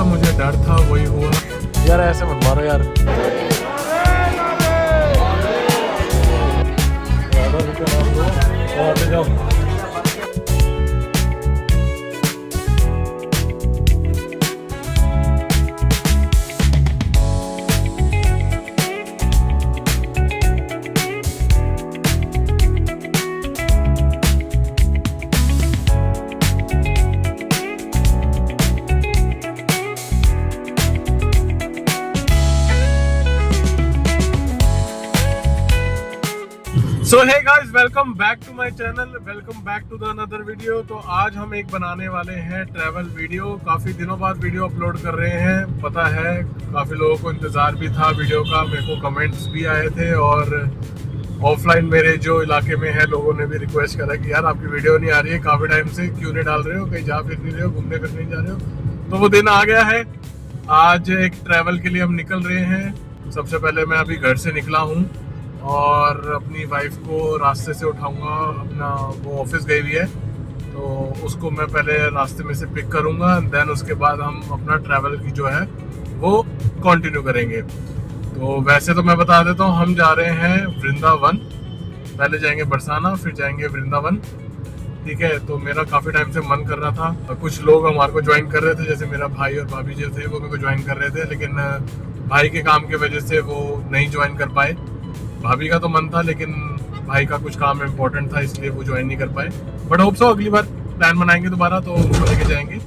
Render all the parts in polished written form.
जिसका मुझे डर था वही हुआ। यार ऐसे मत मारो यार। जाओ। So hey guys, welcome back to my channel, welcome back to the another video. तो आज हम एक बनाने वाले हैं ट्रैवल वीडियो। काफ़ी दिनों बाद वीडियो अपलोड कर रहे हैं, पता है काफ़ी लोगों को इंतज़ार भी था वीडियो का, मेरे को कमेंट्स भी आए थे और ऑफलाइन मेरे जो इलाके में है लोगों ने भी रिक्वेस्ट करा कि यार आपकी वीडियो नहीं आ रही है काफ़ी टाइम से, क्यों नहीं डाल रहे हो, कहीं जा फिर नहीं रहे हो, घूमने फिरने नहीं जा रहे हो। तो वो दिन आ गया है, आज एक ट्रैवल के लिए हम निकल रहे हैं। सबसे पहले मैं अभी घर से निकला हूँ और अपनी वाइफ को रास्ते से उठाऊंगा। अपना वो ऑफिस गई हुई है तो उसको मैं पहले रास्ते में से पिक करूंगा, देन उसके बाद हम अपना ट्रैवल की जो है वो कंटिन्यू करेंगे। तो वैसे तो मैं बता देता हूँ, हम जा रहे हैं वृंदावन। पहले जाएंगे बरसाना, फिर जाएंगे वृंदावन, ठीक है। तो मेरा काफ़ी टाइम से मन कर रहा था, कुछ लोग हमारे को ज्वाइन कर रहे थे, जैसे मेरा भाई और भाभी जो थे वो मेरे को ज्वाइन कर रहे थे, लेकिन भाई के काम की वजह से वो नहीं ज्वाइन कर पाए। भाभी का तो मन था लेकिन भाई का कुछ काम इम्पोर्टेंट था, इसलिए वो ज्वाइन नहीं कर पाए। बट होप सो अगली बार प्लान बनाएंगे दोबारा तो उनको लेके जाएंगे।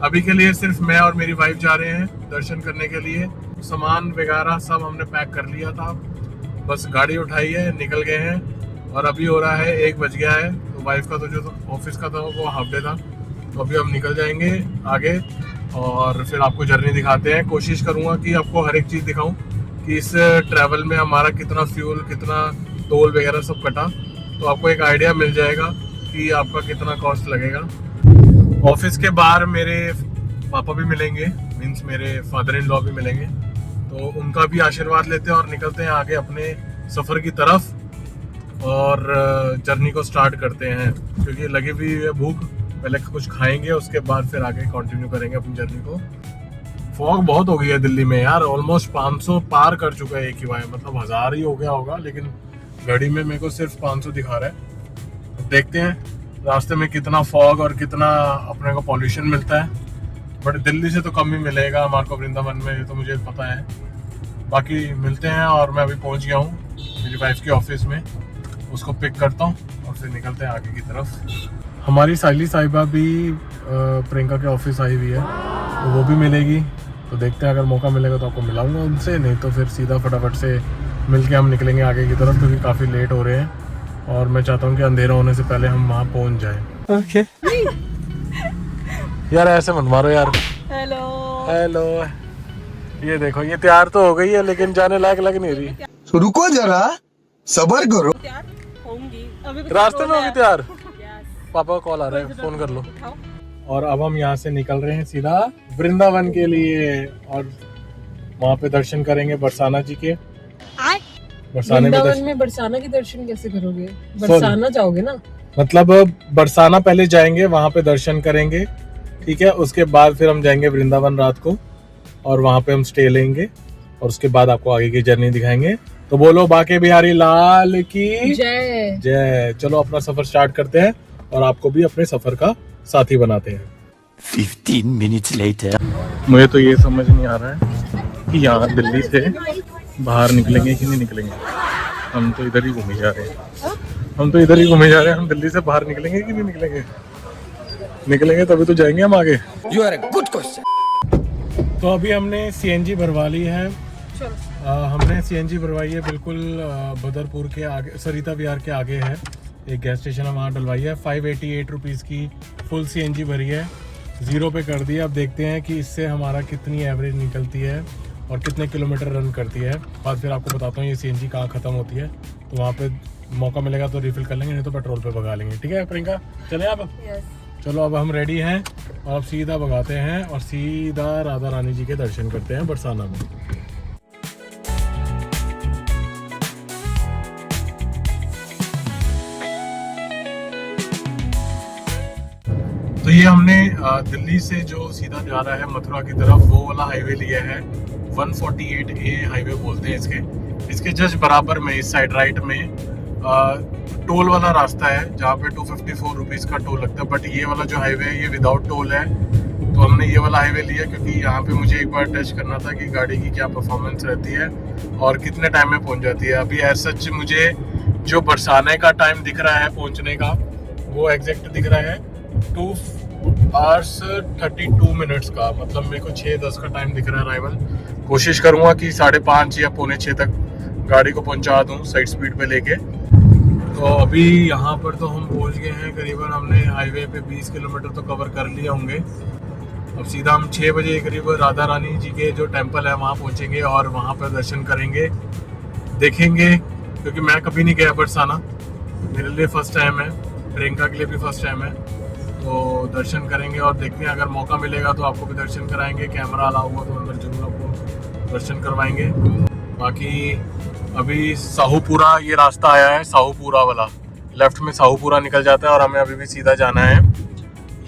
अभी के लिए सिर्फ मैं और मेरी वाइफ जा रहे हैं दर्शन करने के लिए। सामान वगैरह सब हमने पैक कर लिया था, बस गाड़ी उठाई है, निकल गए हैं। और अभी हो रहा है 1 बज गया है। तो वाइफ का तो जो ऑफिस का था वो हाफ डे था, तो अभी हम निकल जाएंगे आगे और फिर आपको जर्नी दिखाते हैं। कोशिश करूँगा कि आपको हर एक चीज़ दिखाऊँ कि इस ट्रैवल में हमारा कितना फ्यूल, कितना टोल वगैरह सब कटा, तो आपको एक आइडिया मिल जाएगा कि आपका कितना कॉस्ट लगेगा। ऑफिस के बाहर मेरे पापा भी मिलेंगे, मीन्स मेरे फादर इन लॉ भी मिलेंगे, तो उनका भी आशीर्वाद लेते हैं और निकलते हैं आगे अपने सफ़र की तरफ और जर्नी को स्टार्ट करते हैं। क्योंकि लगी हुई है भूख, पहले कुछ खाएंगे उसके बाद फिर आगे कंटिन्यू करेंगे अपनी जर्नी को। फॉग बहुत हो गई है दिल्ली में यार, ऑलमोस्ट 500 पार कर चुका है एक ही बार, मतलब 1000 ही हो गया होगा, लेकिन घड़ी में मेरे को सिर्फ 500 दिखा रहा है। देखते हैं रास्ते में कितना फॉग और कितना अपने को पॉल्यूशन मिलता है, बट दिल्ली से तो कम ही मिलेगा हमारे को वृंदावन में, ये तो मुझे पता है। बाकी मिलते हैं और मैं अभी पहुंच गया हूँ मेरी वाइफ के ऑफिस में, उसको पिक करता हूँ और फिर निकलते हैं आगे की तरफ। हमारी साइली साहिबा भी प्रियंका के ऑफिस आई हुई है, तो वो भी मिलेगी। तो देखते हैं, अगर मौका मिलेगा तो आपको मिलाऊंगा उनसे, नहीं तो फिर सीधा फटाफट से मिलके हम निकलेंगे आगे की तरफ, क्योंकि काफ़ी लेट हो रहे हैं और मैं चाहता हूँ कि अंधेरा होने से पहले हम वहाँ पहुँच जाएं। ओके यार ऐसे मत मारो यार। हेलो हेलो, ये देखो ये तैयार तो हो गई है लेकिन जाने लायक लग नहीं रही। तो रुको जरा, सब्र करो। रास्ते में होगी तैयार। पापा का कॉल आ रहा है, फोन कर लो। और अब हम यहाँ से निकल रहे हैं सीधा वृंदावन के लिए और वहाँ पे दर्शन करेंगे बरसाना जी के। वृंदावन में बरसाना के दर्शन कैसे करोगे? बरसाना जाओगे ना, मतलब बरसाना पहले जाएंगे, वहाँ पे दर्शन करेंगे, ठीक है। उसके बाद फिर हम जाएंगे वृंदावन रात को और वहाँ पे हम स्टे लेंगे और उसके बाद आपको आगे की जर्नी दिखाएंगे। तो बोलो बाके बिहारी लाल की जय जय। चलो अपना सफर स्टार्ट करते हैं और आपको भी अपने सफर का साथी बनाते हैं। 15 minutes later. मुझे तो ये समझ नहीं आ रहा है कि यहाँ दिल्ली से बाहर निकलेंगे कि नहीं निकलेंगे। हम तो इधर ही घूमे जा रहे हैं, हम दिल्ली से बाहर निकलेंगे कि नहीं निकलेंगे। निकलेंगे तभी तो जाएंगे हम आगे। You are a good question. तो अभी हमने सीएनजी भरवा ली है। हमने सीएनजी भरवाई है बिल्कुल बदरपुर के आगे, सरिता विहार के आगे है एक गैस स्टेशन है, वहाँ डलवाई है। 588 रुपीज़ की फुल सीएनजी भरी है, 0 पे कर दी है। अब देखते हैं कि इससे हमारा कितनी एवरेज निकलती है और कितने किलोमीटर रन करती है। बाद फिर आपको बताता हूँ ये सीएनजी कहाँ ख़त्म होती है, तो वहाँ पे मौका मिलेगा तो रिफिल कर लेंगे, नहीं तो पेट्रोल पे भगा लेंगे। ठीक है प्रियंका, चले आप? चलो अब हम रेडी हैं और अब सीधा भगाते हैं और सीधा राधा रानी जी के दर्शन करते हैं बरसाना में। तो ये हमने दिल्ली से जो सीधा जा रहा है मथुरा की तरफ वो वाला हाईवे लिया है, 148A हाईवे बोलते हैं इसके जस्ट बराबर में इस साइड राइट में टोल वाला रास्ता है जहाँ पे 254 रुपीज़ का टोल लगता है। बट ये वाला जो हाईवे है ये विदाउट टोल है, तो हमने ये वाला हाईवे लिया क्योंकि यहाँ पे मुझे एक बार टेस्ट करना था कि गाड़ी की क्या परफॉर्मेंस रहती है और कितने टाइम में पहुँच जाती है। अभी एज सच मुझे जो बरसाने का टाइम दिख रहा है पहुँचने का वो एग्जैक्ट दिख रहा है 2 hours 32 minutes का, मतलब मेरे को 6:10 का टाइम दिख रहा है अराइवल। कोशिश करूँगा कि 5:30 या 5:45 तक गाड़ी को पहुँचा दूँ साइड स्पीड पे लेके। तो अभी यहाँ पर तो हम पहुँच गए हैं, करीबन हमने हाईवे पे 20 किलोमीटर तो कवर कर लिए होंगे। अब सीधा हम 6 बजे करीब राधा रानी जी के जो टेम्पल है वहाँ पहुँचेंगे और वहाँ पर दर्शन करेंगे, देखेंगे, क्योंकि मैं कभी नहीं गया बरसाना, मेरे लिए फर्स्ट टाइम है, प्रियंका के लिए भी फर्स्ट टाइम है। तो दर्शन करेंगे और देखते हैं, अगर मौका मिलेगा तो आपको भी दर्शन कराएंगे, कैमरा अलाउ हुआ तो अंदर जरूर आपको दर्शन करवाएंगे। बाकी अभी साहूपुरा ये रास्ता आया है, साहूपुरा वाला, लेफ्ट में साहूपुरा निकल जाता है और हमें अभी भी सीधा जाना है।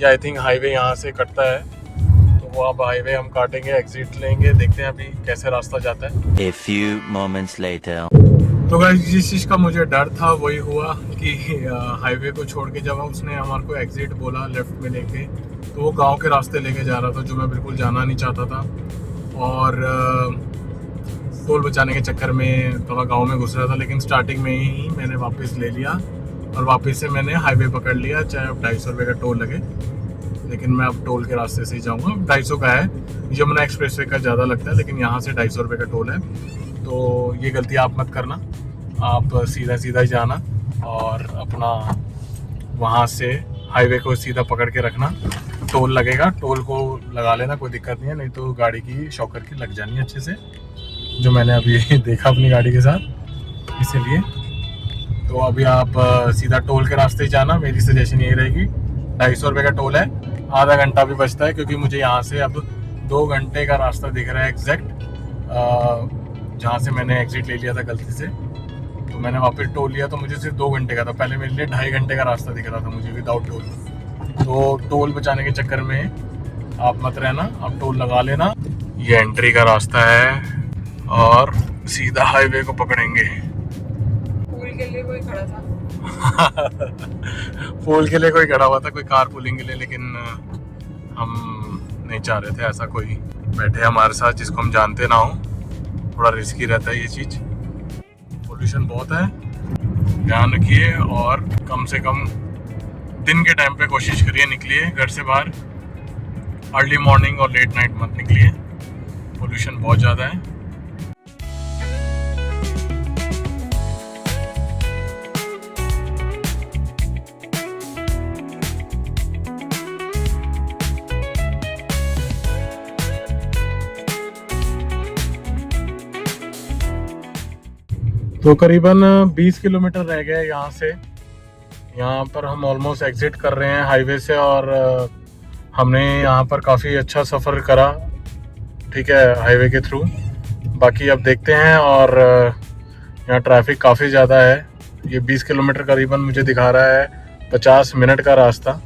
या आई थिंक हाईवे यहाँ से कटता है, तो वो अब हाईवे हम काटेंगे, एग्जिट लेंगे, देखते हैं अभी कैसे रास्ता जाता है। A few moments later. तो गाइस जिस चीज़ का मुझे डर था वही हुआ कि हाईवे को छोड़ के जब उसने हमारे को एग्जिट बोला लेफ्ट में लेके, तो वो गांव के रास्ते लेके जा रहा था जो मैं बिल्कुल जाना नहीं चाहता था, और टोल बचाने के चक्कर में थोड़ा गांव में घुस रहा था। लेकिन स्टार्टिंग में ही मैंने वापस ले लिया और वापस से मैंने हाईवे पकड़ लिया, चाहे अब 250 रुपये का टोल लगे, लेकिन मैं अब टोल के रास्ते से ही जाऊँगा। 250 का है, यमुना एक्सप्रेसवे का ज़्यादा लगता है, लेकिन यहाँ से 250 रुपये का टोल है। तो ये गलती आप मत करना, आप सीधा सीधा ही जाना और अपना वहाँ से हाईवे को सीधा पकड़ के रखना। टोल लगेगा, टोल को लगा लेना, कोई दिक्कत नहीं है, नहीं तो गाड़ी की शॉकर की लग जानी है अच्छे से, जो मैंने अभी देखा अपनी गाड़ी के साथ, इसीलिए। तो अभी आप सीधा टोल के रास्ते ही जाना, मेरी सजेशन यही रहेगी। 250 रुपये का टोल है, आधा घंटा भी बचता है, क्योंकि मुझे यहाँ से अब 2 घंटे का रास्ता दिख रहा है एग्जैक्ट, जहाँ से मैंने एग्जिट ले लिया था गलती से, तो मैंने वापस टोल लिया तो मुझे सिर्फ 2 घंटे का था। पहले मेरे लिए 2.5 घंटे का रास्ता दिख रहा था मुझे विदाउट टोल। तो टोल बचाने के चक्कर में आप मत रहना, आप टोल लगा लेना। ये एंट्री का रास्ता है और सीधा हाईवे को पकड़ेंगे। पूल के लिए कोई खड़ा था पूल के लिए कोई खड़ा हुआ था, कोई कार पुलिंग के लिए, लेकिन हम नहीं चाह रहे थे ऐसा कोई बैठे हमारे साथ जिसको हम जानते ना हो। थोड़ा रिस्की रहता है ये चीज़, पोल्यूशन बहुत है, ध्यान रखिए। और कम से कम दिन के टाइम पे कोशिश करिए निकलिए घर से बाहर, अर्ली मॉर्निंग और लेट नाइट मत निकलिए, पोल्यूशन बहुत ज़्यादा है। तो करीबन 20 किलोमीटर रह गए यहाँ से, यहाँ पर हम ऑलमोस्ट एग्जिट कर रहे हैं हाईवे से, और हमने यहाँ पर काफ़ी अच्छा सफ़र करा, ठीक है, हाईवे के थ्रू। बाकी अब देखते हैं, और यहाँ ट्रैफिक काफ़ी ज़्यादा है। ये 20 किलोमीटर करीबन मुझे दिखा रहा है 50 मिनट का रास्ता,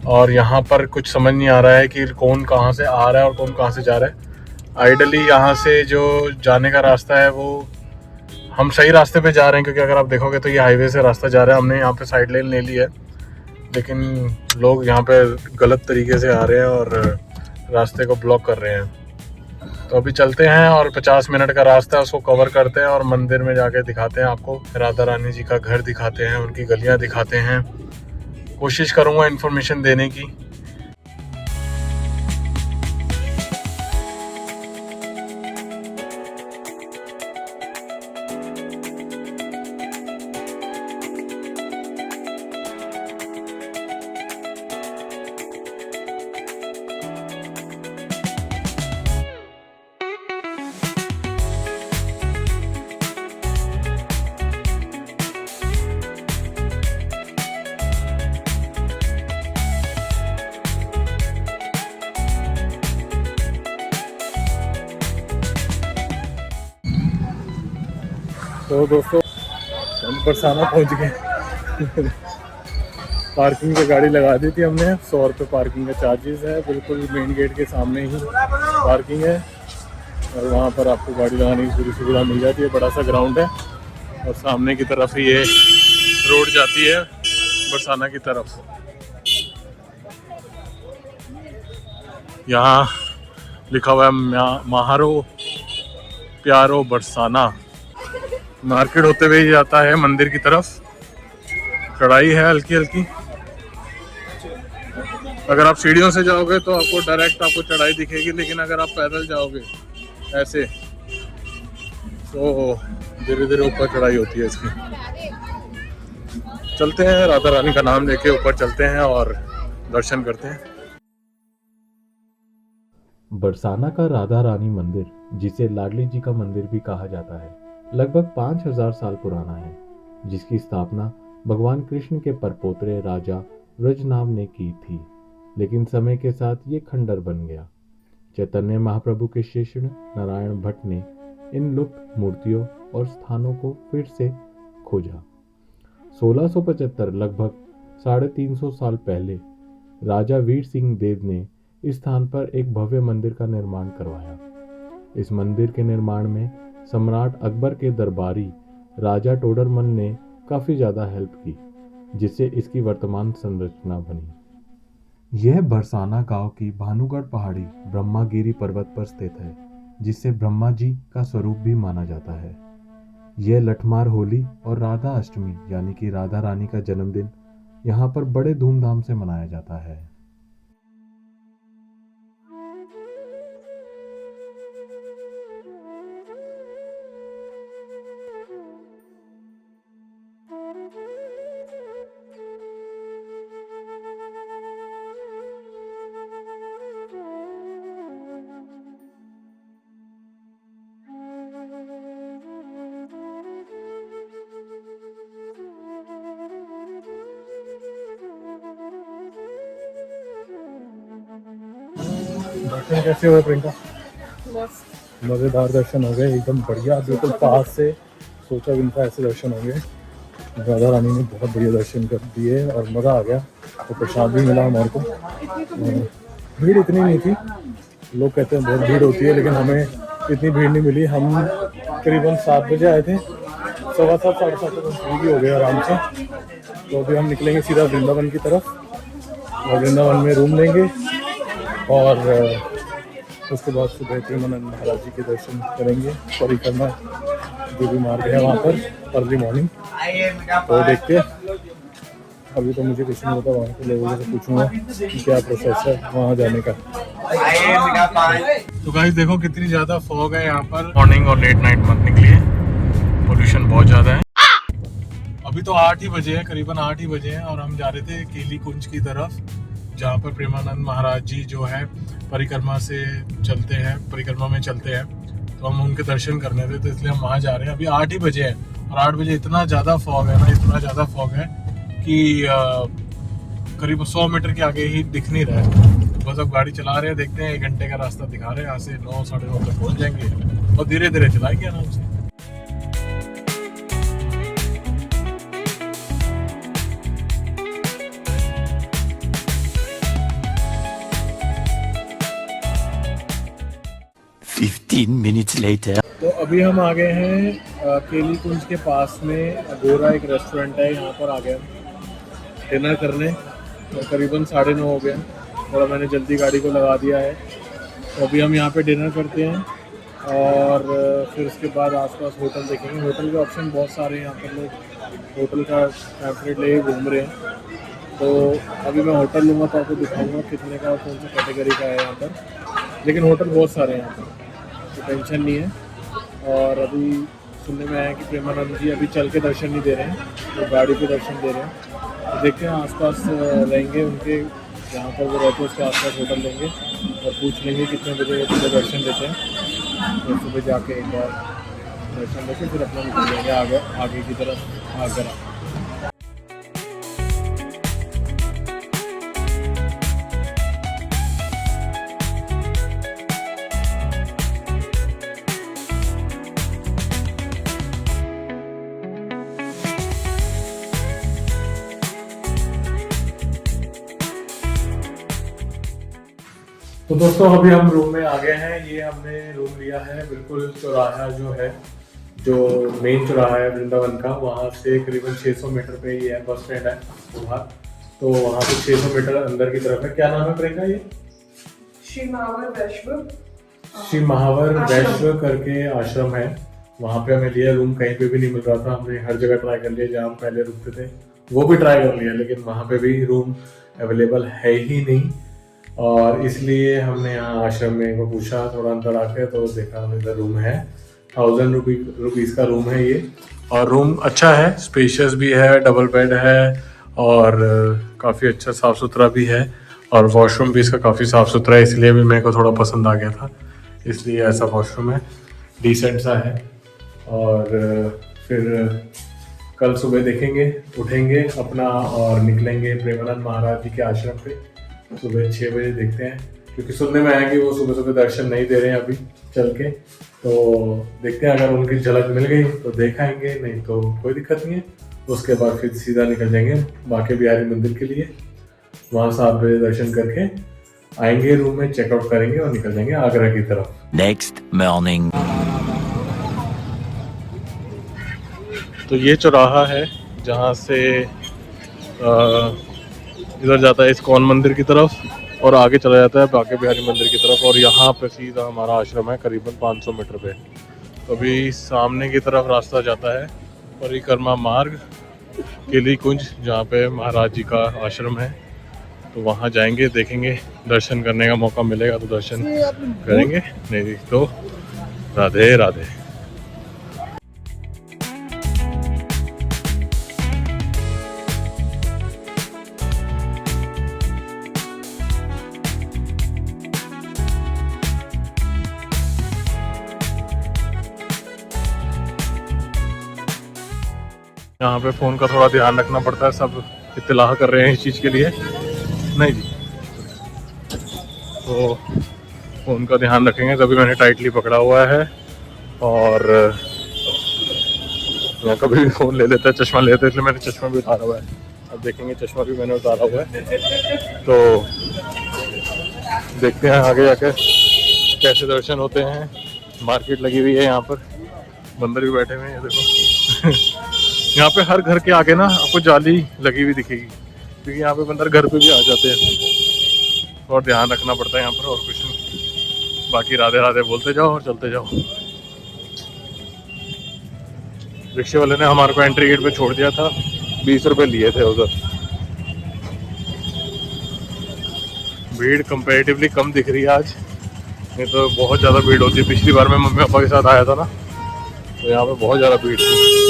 और यहाँ पर कुछ समझ नहीं आ रहा है कि कौन कहाँ से आ रहा है और कौन कहाँ से जा रहा है। आइडली यहाँ से जो जाने का रास्ता है वो हम सही रास्ते पे जा रहे हैं, क्योंकि अगर आप देखोगे तो ये हाईवे से रास्ता जा रहा है, हमने यहाँ पे साइड लेन ले ली है, लेकिन लोग यहाँ पे गलत तरीके से आ रहे हैं और रास्ते को ब्लॉक कर रहे हैं। तो अभी चलते हैं और 50 मिनट का रास्ता है, उसको कवर करते हैं और मंदिर में जाके दिखाते हैं आपको, राधा रानी जी का घर दिखाते हैं, उनकी गलियाँ दिखाते हैं। कोशिश करूँगा इन्फॉर्मेशन देने की। तो दोस्तों हम बरसाना पहुंच गए पार्किंग पे गाड़ी लगा दी थी हमने। 100 रुपये पार्किंग का चार्जेस है। बिल्कुल मेन गेट के सामने ही पार्किंग है और वहाँ पर आपको गाड़ी लगाने की पूरी सुविधा मिल जाती है। बड़ा सा ग्राउंड है और सामने की तरफ ही ये रोड जाती है बरसाना की तरफ। यहाँ लिखा हुआ है महारो प्यारो बरसाना। मार्केट होते हुए ही जाता है मंदिर की तरफ। चढ़ाई है हल्की हल्की। अगर आप सीढ़ियों से जाओगे तो आपको डायरेक्ट आपको चढ़ाई दिखेगी, लेकिन अगर आप पैदल जाओगे ऐसे तो धीरे धीरे ऊपर चढ़ाई होती है इसकी। चलते हैं, राधा रानी का नाम लेके ऊपर चलते हैं और दर्शन करते हैं। बरसाना का राधा रानी मंदिर, जिसे लाडली जी का मंदिर भी कहा जाता है, लगभग 5000 साल पुराना है, जिसकी स्थापना भगवान कृष्ण के परपोतरे राजा व्रजनाभ ने की थी, लेकिन समय के साथ ये खंडर बन गया। चैतन्य महाप्रभु के शिष्य नारायण भट्ट ने इन लुप्त मूर्तियों और स्थानों को फिर से खोजा। 1675 लगभग 350 साल पहले राजा वीर सिंह देव ने इस स्थान पर एक भव्य मंदिर का निर्माण करवाया। इस मंदिर के निर्माण में सम्राट अकबर के दरबारी राजा टोडरमल ने काफ़ी ज़्यादा हेल्प की, जिससे इसकी वर्तमान संरचना बनी। यह बरसाना गांव की भानुगढ़ पहाड़ी ब्रह्मागिरी पर्वत पर स्थित है, जिसे ब्रह्मा जी का स्वरूप भी माना जाता है। यह लठमार होली और राधा अष्टमी यानी कि राधा रानी का जन्मदिन यहाँ पर बड़े धूमधाम से मनाया जाता है। दर्शन कैसे हुए प्रियंका? बस मज़ेदार दर्शन हो गए, एकदम बढ़िया, बिल्कुल पास से। सोचा भी नहीं था ऐसे दर्शन होंगे। राधा रानी ने बहुत बढ़िया दर्शन कर दिए और मज़ा आ गया। तो प्रसाद भी मिला हमारे को। भीड़ इतनी नहीं थी, लोग कहते हैं बहुत भीड़ होती है, लेकिन हमें इतनी भीड़ नहीं मिली। हम करीबन 7 बजे आए थे, 7:15 साढ़े 7 तक फ्री भी हो गए आराम से। तो अभी हम निकलेंगे सीधा वृंदावन की तरफ और वृंदावन में रूम लेंगे और उसके बाद सुबह प्रेमानंद महाराज जी के दर्शन करेंगे। परिक्रमा जो भी मार्ग है वहाँ पर अर्ली मॉर्निंग, तो देखते। अभी तो मुझे कुछ नहीं पता, वहाँ के लोगों से पूछूंगा कि क्या प्रोसेस है वहाँ जाने का। तो गाइस देखो कितनी ज़्यादा फॉग है यहाँ पर। मॉर्निंग और लेट नाइट मत निकलिए, पोल्यूशन बहुत ज़्यादा है। अभी तो 8 ही बजे है, करीबन 8 ही बजे हैं और हम जा रहे थे केली कुंज की तरफ, जहाँ पर प्रेमानंद महाराज जी जो है परिक्रमा से चलते हैं, परिक्रमा में चलते हैं। तो हम उनके दर्शन करने थे, तो इसलिए हम वहाँ जा रहे हैं। अभी 8 ही बजे है और 8 बजे इतना ज़्यादा फॉग है ना, इतना ज़्यादा फॉग है कि करीब 100 मीटर के आगे ही दिख नहीं रहा है। बस अब गाड़ी चला रहे हैं, देखते हैं 1 घंटे का रास्ता दिखा रहे हैं। यहाँ से 9 साढ़े 9 तक पहुँच जाएंगे और धीरे धीरे चलाएंगे आराम से। minutes later. तो अभी हम आ गए हैं केली कुंज के पास में गोरा एक रेस्टोरेंट है, यहाँ पर आ गए हम डिनर करने। तो करीबन 9:30 हो गए, थोड़ा मैंने जल्दी गाड़ी को लगा दिया है। तो अभी हम यहाँ पे डिनर करते हैं और फिर उसके बाद आसपास होटल देखेंगे। होटल के ऑप्शन बहुत सारे हैं, यहाँ पर लोग होटल का पैम्फलेट ले घूम रहे हैं। तो अभी मैं होटल लूँगा तो आपको दिखाऊँगा कितने का, कौन सा कैटेगरी का है यहाँ पर। लेकिन होटल बहुत सारे हैं यहाँ पर, तो टेंशन नहीं है। और अभी सुनने में आया कि प्रेमानंद जी अभी चल के दर्शन नहीं दे रहे हैं, तो गाड़ी पे दर्शन दे रहे हैं। तो देखते हैं, आसपास रहेंगे उनके जहाँ पर वो रहते हैं उसके आसपास होटल लेंगे और पूछ लेंगे कितने बजे सुबह दर्शन देते हैं। तो सुबह जाके एक बार दर्शन लेके फिर अपना निकल जाएंगे आगे की तरफ आगरा। तो दोस्तों अभी हम रूम में आ गए हैं। ये हमने रूम लिया है बिल्कुल चौराहा जो है, जो मेन चौराहा है वृंदावन का, वहाँ से करीबन 600 मीटर पे ही है, बस स्टैंड है वहाँ। तो वहाँ से 600 मीटर अंदर की तरफ है। क्या नाम है प्रियंका? ये श्री महावर वैश्व करके आश्रम है। वहाँ पे हमें लिया रूम, कहीं पे भी नहीं मिल रहा था। हमने हर जगह ट्राई कर लिया, जहाँ हम पहले रुकते थे वो भी ट्राई कर लिया, लेकिन वहाँ पे भी रूम अवेलेबल है ही नहीं। और इसलिए हमने यहाँ आश्रम में को पूछा थोड़ा अंदर आके, तो देखा इधर रूम है। 1000 रुपीज़ का रूम है ये। और रूम अच्छा है, स्पेशियस भी है, डबल बेड है और काफ़ी अच्छा साफ़ सुथरा भी है। और वॉशरूम भी इसका काफ़ी साफ़ सुथरा है, इसलिए भी मेरे को थोड़ा पसंद आ गया था। इसलिए ऐसा वॉशरूम है, डिसेंट सा है। और फिर कल सुबह देखेंगे, उठेंगे अपना और निकलेंगे प्रेमानंद महाराज जी के आश्रम पे सुबह 6 बजे। देखते हैं, क्योंकि सुनने में आया कि वो सुबह सुबह दर्शन नहीं दे रहे हैं अभी चल के। तो देखते हैं, अगर उनकी झलक मिल गई तो देख आएंगे, नहीं तो कोई दिक्कत नहीं है। उसके बाद फिर सीधा निकल जाएंगे बांके बिहारी मंदिर के लिए। वहाँ 7 बजे दर्शन करके आएंगे, रूम में चेकआउट करेंगे और निकल जाएंगे आगरा की तरफ। Next morning. तो ये चौराहा है जहाँ से इधर जाता है इस्कॉन मंदिर की तरफ और आगे चला जाता है बांके बिहारी मंदिर की तरफ। और यहाँ पे सीधा हमारा आश्रम है करीबन 500 मीटर पे। तो अभी सामने की तरफ रास्ता जाता है परिक्रमा मार्ग केली कुंज, जहाँ पे महाराज जी का आश्रम है। तो वहाँ जाएंगे, देखेंगे, दर्शन करने का मौका मिलेगा तो दर्शन करेंगे, नहीं तो राधे राधे। यहाँ पे फ़ोन का थोड़ा ध्यान रखना पड़ता है, सब इत्तलाह कर रहे हैं इस चीज़ के लिए। नहीं जी, तो फ़ोन का ध्यान रखेंगे, तभी मैंने टाइटली पकड़ा हुआ है। और यहाँ कभी भी फ़ोन ले लेता है, चश्मा ले लेता है, इसलिए मैंने चश्मा भी उतारा हुआ है। अब देखेंगे, चश्मा भी मैंने उतारा हुआ है। तो देखते हैं आगे जाकर कैसे दर्शन होते हैं। मार्केट लगी हुई है यहाँ पर, बंदर भी बैठे हुए हैं, देखो। यहाँ पे हर घर के आगे ना आपको जाली लगी हुई दिखेगी, क्योंकि यहाँ पे बंदर घर पे भी आ जाते हैं। और ध्यान रखना पड़ता है यहाँ पर, और कुछ नहीं। बाकी राधे राधे बोलते जाओ और चलते जाओ। रिक्शे वाले ने हमारे को एंट्री गेट पे छोड़ दिया था, 20 रुपए लिए थे उधर। भीड़ कंपैरेटिवली कम दिख रही है आज, नहीं तो बहुत ज़्यादा भीड़ होती है। पिछली बार मैं मम्मी पापा के साथ आया था ना, तो यहाँ पे बहुत ज़्यादा भीड़ थी।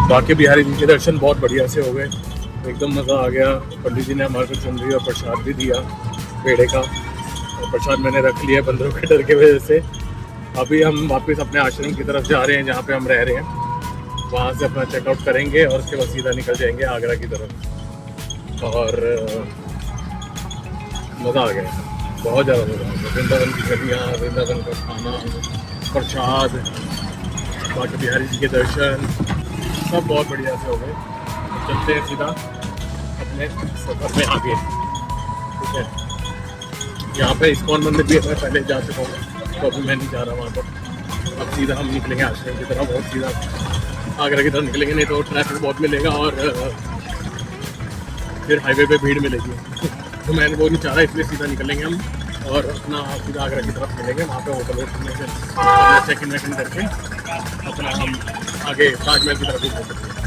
बांके बिहारी जी के दर्शन बहुत बढ़िया से हो गए, एकदम मज़ा आ गया। पंडित जी ने हमारे को चुनरी और प्रसाद भी दिया पेड़े का, और प्रसाद मैंने रख लिया बंदरों के डर के वजह से। अभी हम वापस अपने आश्रम की तरफ जा रहे हैं, जहाँ पे हम रह रहे हैं। वहाँ से अपना चेकआउट करेंगे और उसके बाद सीधा निकल जाएंगे आगरा की तरफ। और मज़ा आ गया, बहुत ज़्यादा मज़ा आ गया। वृंदावन की गलियाँ, वृंदावन का खाना, प्रसाद, बांके बिहारी जी के दर्शन, सब बहुत बढ़िया से हो गए। चलते हैं सीधा अपने सफर में आगे, ठीक है। यहाँ पे इस्कॉन मंदिर भी मैं पहले जा चुका हूँ, तो अभी मैं नहीं जा रहा वहाँ पर। अब सीधा हम निकलेंगे आश्रम की तरफ, बहुत सीधा आगरा की तरफ निकलेंगे, नहीं तो ट्रैफिक बहुत मिलेगा और फिर हाईवे पे भीड़ मिलेगी। तो मैंने वो नहीं चाह रहा, इसलिए सीधा निकलेंगे हम और अपना सीधा आगरा की तरफ मिलेंगे। वहाँ पे होटल में से चेक इन वेक इन करके अपना हम आगे ताजमहल की तरफ भी जा सकते हैं।